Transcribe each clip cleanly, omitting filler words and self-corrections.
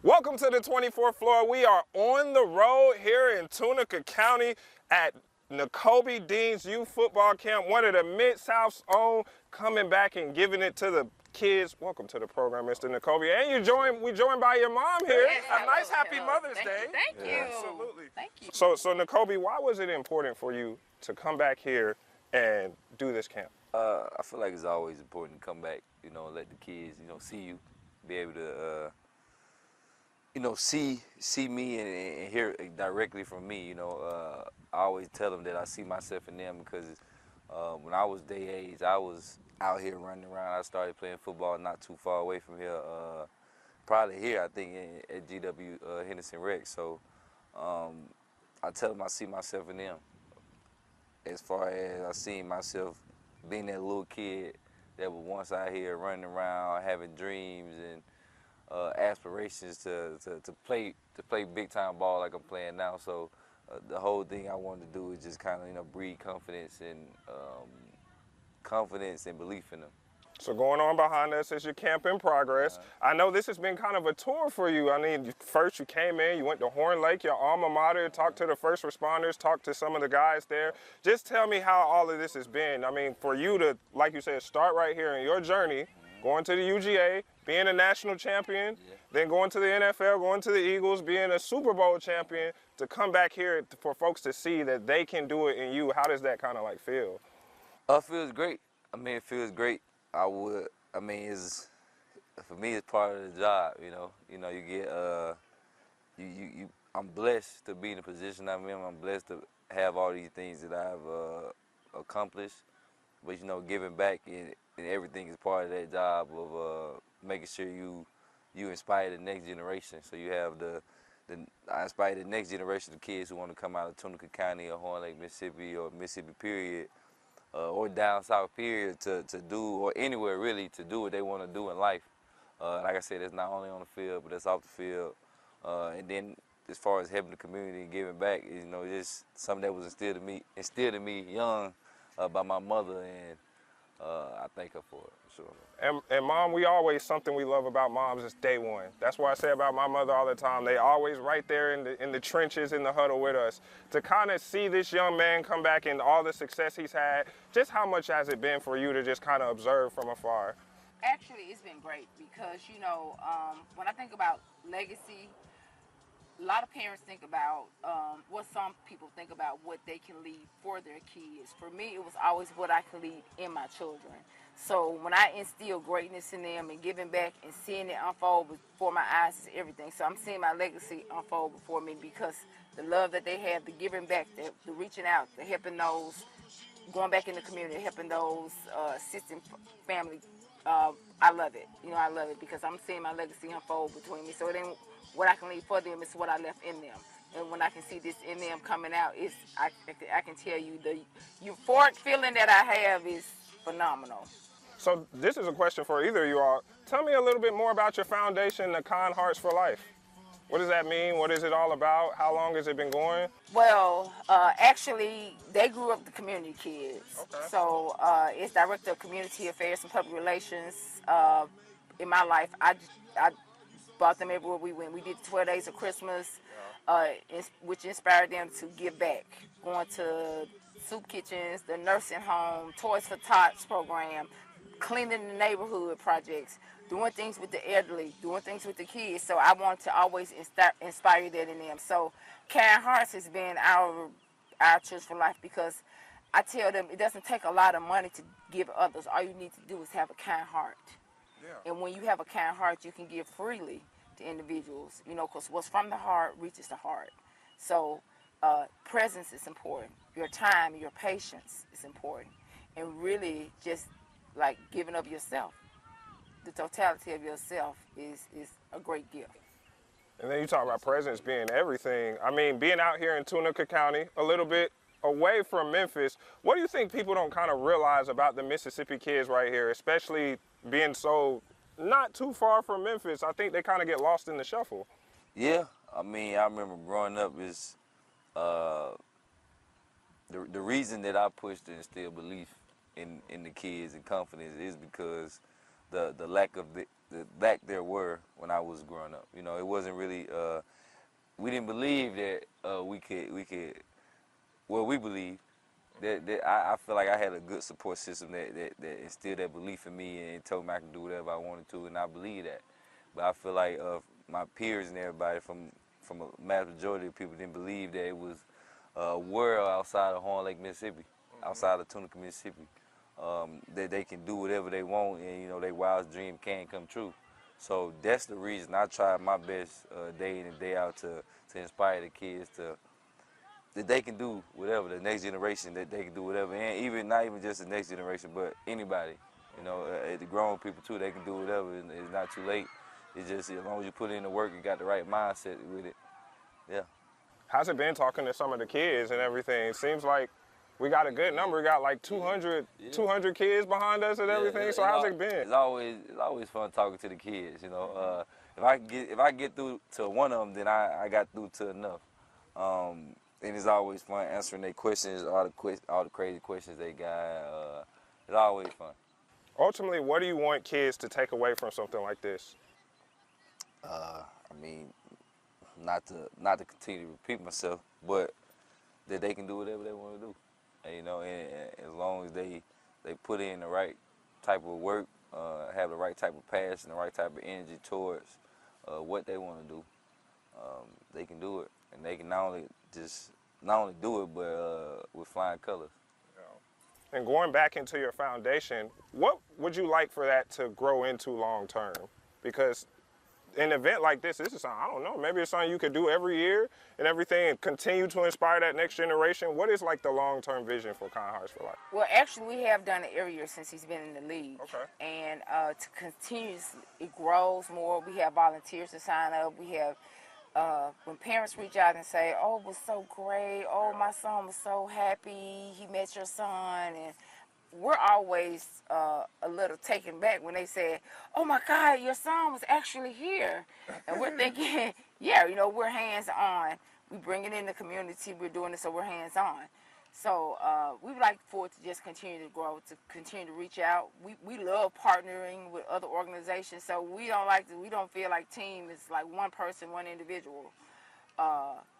Welcome to the 24th floor. We are on the road here in Tunica County at Nakobe Dean's youth football camp, one of the Mid-South's own, coming back and giving it to the kids. Welcome to the program, Mr. Nakobe. And we joined by your mom here. Yes, a nice happy Mother's Day. Thank you. Absolutely. Thank you. So Nakobe, why was it important for you to come back here and do this camp? I feel like it's always important to come back, let the kids, see you, be able to, see me and hear directly from me. I always tell them that I see myself in them because when I was their age, I was out here running around. I started playing football not too far away from here, probably here, I think, at GW Henderson Rec. So I tell them I see myself in them. As far as I seen myself being that little kid that was once out here running around, having dreams and aspirations to play big time ball like I'm playing now. So the whole thing I wanted to do is just kind of breed confidence and belief in them. So going on behind us is your camp in progress. I know this has been kind of a tour for you. I mean, first you came in, you went to Horn Lake, your alma mater, talked to the first responders, talked to some of the guys there. Just tell me how all of this has been. I mean, for you to, like you said, start right here in your journey, going to the UGA, being a national champion, then going to the NFL, going to the Eagles, being a Super Bowl champion, to come back here for folks to see that they can do it in you. How does that kind of like feel? It feels great. It feels great. For me, it's part of the job. You get I'm blessed to be in the position I'm in. I'm blessed to have all these things that I've accomplished. But giving back and everything is part of that job of making sure you inspire the next generation. So you have I inspire the next generation of kids who want to come out of Tunica County or Horn Lake, Mississippi, or Mississippi period. Or down south period to do, or anywhere really, to do what they want to do in life. Like I said, it's not only on the field, but it's off the field. And then as far as helping the community and giving back, just something that was instilled in me young by my mother, and I thank her for it, for sure. And Mom, something we love about moms is day one. That's what I say about my mother all the time. They always right there in the trenches, in the huddle with us. To kind of see this young man come back and all the success he's had, just how much has it been for you to just kind of observe from afar? Actually, it's been great because, when I think about legacy, a lot of parents think about some people think about what they can leave for their kids. For me, it was always what I could leave in my children. So when I instill greatness in them and giving back and seeing it unfold before my eyes is everything. So I'm seeing my legacy unfold before me because the love that they have, the giving back, the reaching out, the helping those, going back in the community, helping those assisting family. I love it. I love it because I'm seeing my legacy unfold between me. So it ain't what I can leave for them, is what I left in them. And when I can see this in them coming out, I can tell you the euphoric feeling that I have is phenomenal. So this is a question for either of you all. Tell me a little bit more about your foundation, the Kind Hearts for Life. What does that mean? What is it all about? How long has it been going? Well, actually, they grew up the community kids. Okay. So it's Director of Community Affairs and Public Relations. In my life, I brought them everywhere we went. We did 12 Days of Christmas, which inspired them to give back. Going to soup kitchens, the nursing home, Toys for Tots program, cleaning the neighborhood projects, doing things with the elderly, doing things with the kids. So I want to always inspire that in them. So Kind Hearts has been our Church for Life because I tell them it doesn't take a lot of money to give others. All you need to do is have a kind heart. Yeah. And when you have a kind heart, you can give freely to individuals, because what's from the heart reaches the heart. So presence is important. Your time, your patience is important. And really just like giving of yourself. The totality of yourself is a great gift. And then you talk about presence being everything. I mean, being out here in Tunica County, a little bit away from Memphis, what do you think people don't kind of realize about the Mississippi kids right here, especially being so not too far from Memphis? I think they kind of get lost in the shuffle. Yeah, I remember growing up is the reason that I pushed to instill belief in the kids and confidence is because the lack of the lack there were when I was growing up. You know, it wasn't really. We didn't believe that we could. Well, we believe that I feel like I had a good support system that instilled that belief in me and told me I can do whatever I wanted to, and I believe that. But I feel like my peers and everybody from a mass majority of people didn't believe that it was a world outside of Horn Lake, Mississippi, outside of Tunica, Mississippi, that they can do whatever they want and, you know, their wildest dream can come true. So that's the reason I try my best day in and day out to inspire the kids that they can do whatever, the next generation, that they can do whatever, and even not even just the next generation, but anybody, you know, the grown people too, they can do whatever, and it's not too late. It's just as long as you put in the work and got the right mindset with it, yeah. How's it been talking to some of the kids and everything? Seems like we got a good number. We got like 200 kids behind us and everything. So how's it been? It's always fun talking to the kids. You know, if I get through to one of them, then I got through to enough. And it's always fun answering their questions, all the crazy questions they got. It's always fun. Ultimately, what do you want kids to take away from something like this? I mean, not to continue to repeat myself, but that they can do whatever they want to do. And, you know, and as long as they put in the right type of work, have the right type of passion, the right type of energy towards what they want to do, they can do it. And they can not only do it, but with flying colors. And going back into your foundation, what would you like for that to grow into long term? Because an event like this is something, I don't know, maybe it's something you could do every year and everything and continue to inspire that next generation. What is like the long-term vision for Kind Hearts for Life? Well, actually, we have done it every year since he's been in the league. Okay. And to continue, it grows more. We have volunteers to sign up. We have, when parents reach out and say, oh, it was so great. Oh, my son was so happy. He met your son. And we're always a little taken back when they say, oh my God, your son was actually here. And we're thinking, yeah, you know, we're hands-on. We bring it in the community. We're doing it so we're hands-on. So we would like for it to just continue to grow, to continue to reach out. We love partnering with other organizations. So we don't feel like team is like one person, one individual.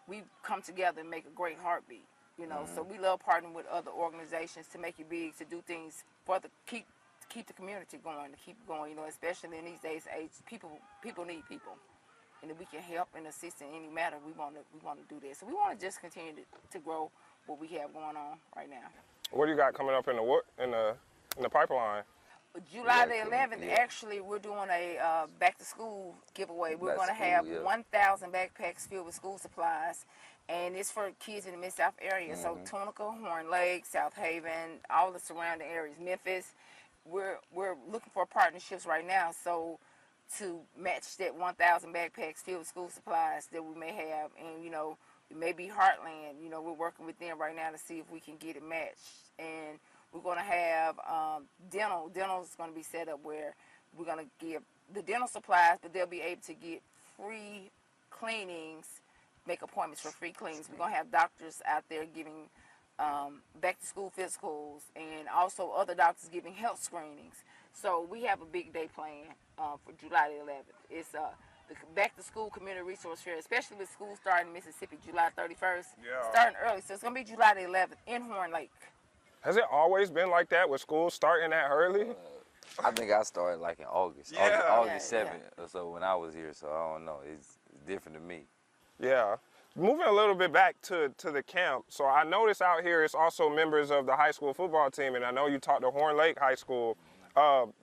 We come together and make a great heartbeat. You know, so we love partnering with other organizations to make it big, to do things for keep the community going, to keep it going. You know, especially in these days, people need people, and if we can help and assist in any matter, we want to do this. So we want to just continue to grow what we have going on right now. What do you got coming up in the pipeline? July the 11th, actually, we're doing a back-to-school giveaway. We're going to have 1,000 backpacks filled with school supplies, and it's for kids in the Mid-South area. So Tunica, Horn Lake, South Haven, all the surrounding areas, Memphis. We're looking for partnerships right now, so to match that 1,000 backpacks filled with school supplies that we may have, and, you know, it may be Heartland. You know, we're working with them right now to see if we can get it matched. And we're going to have dental. Dental is going to be set up where we're going to give the dental supplies, but they'll be able to get free cleanings, make appointments for free cleanings. We're going to have doctors out there giving back-to-school physicals, and also other doctors giving health screenings. So we have a big day planned for July the 11th. It's the back-to-school community resource fair, especially with school starting in Mississippi July 31st. Yeah. Starting early, so it's going to be July the 11th in Horn Lake. Has it always been like that with school starting that early? I think I started like in August, August 7th or so when I was here, so I don't know. It's different to me. Yeah. Moving a little bit back to the camp, so I noticed out here it's also members of the high school football team, and I know you talked to Horn Lake High School.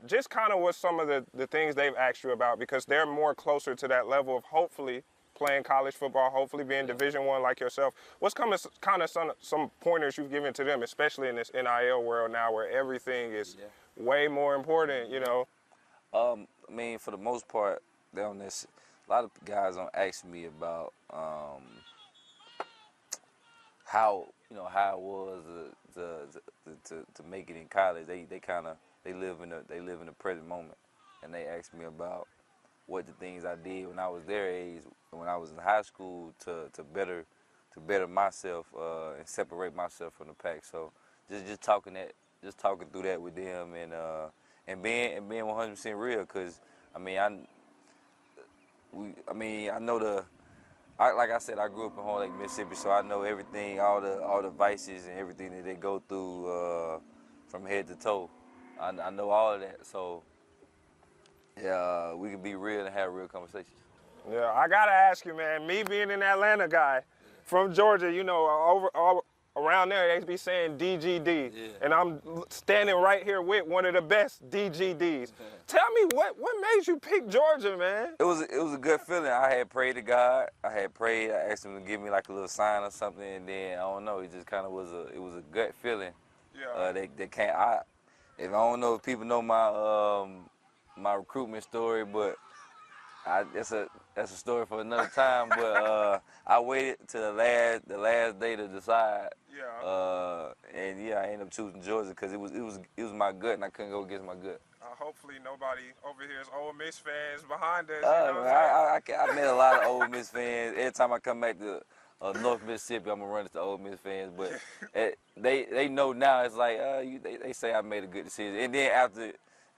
Just kind of what some of the things they've asked you about, because they're more closer to that level of hopefully playing college football, hopefully being Division I like yourself. What's kind of some pointers you've given to them, especially in this NIL world now where everything is way more important, you know? I mean, for the most part, a lot of guys don't ask me about how it was to make it in college. They live in the present moment, and they ask me about what the things I did when I was their age, when I was in high school, to better myself and separate myself from the pack. So just talking through that with them, and being 100% real, because I mean, I know like I said, I grew up in Horn Lake, Mississippi, so I know everything, all the vices and everything that they go through from head to toe. I know all of that, so yeah, we can be real and have real conversations. Yeah, I gotta ask you, man. Me being an Atlanta guy from Georgia, you know, around there they be saying DGD, Yeah. and I'm standing right here with one of the best DGDs. Tell me what made you pick Georgia, man? It was a good feeling. I had prayed to God. I asked him to give me like a little sign or something, and then I don't know. It just kind of was a gut feeling. Yeah. They can't. If I don't know if people know my recruitment story, but that's a story for another time. But I waited to the last day to decide. Yeah. And yeah, I ended up choosing Georgia because it was my gut, and I couldn't go against my gut. Hopefully nobody over here is Ole Miss fans behind us. I met a lot of Ole Miss fans. Every time I come back to North Mississippi, I'm gonna run into Ole Miss fans. But they know now. It's like they say I made a good decision. And then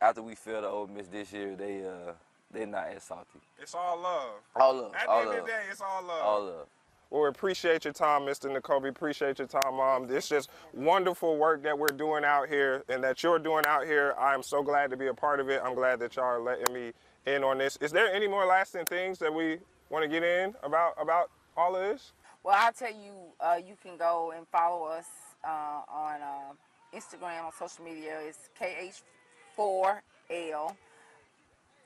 after we fell to Ole Miss this year, they're not as salty. It's all love. All love. At the all end love. of the day, it's all love. All love. Well, we appreciate your time, Mr. Nakobe. Appreciate your time, Mom. It's just wonderful work that we're doing out here and that you're doing out here. I'm so glad to be a part of it. I'm glad that y'all are letting me in on this. Is there any more lasting things that we want to get in about all of this? Well, I'll tell you, you can go and follow us on Instagram, on social media. It's KH4L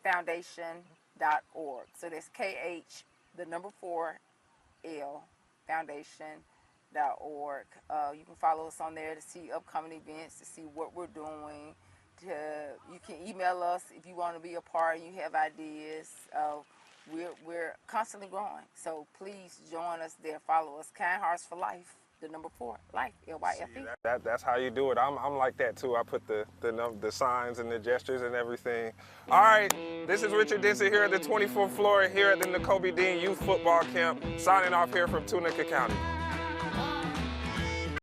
Foundation.org. So that's KH, the number 4L Foundation.org. You can follow us on there to see upcoming events, to see what we're doing. You can email us if you want to be a part and you have ideas. We're constantly growing, so please join us there. Follow us, Kind Hearts for Life, the number 4, Life, LYFE. That's how you do it. I'm like that too. I put the signs and the gestures and everything. All right, this is Richard Denson here at the 24th floor here at the Nakobe Dean Youth Football Camp, signing off here from Tunica County.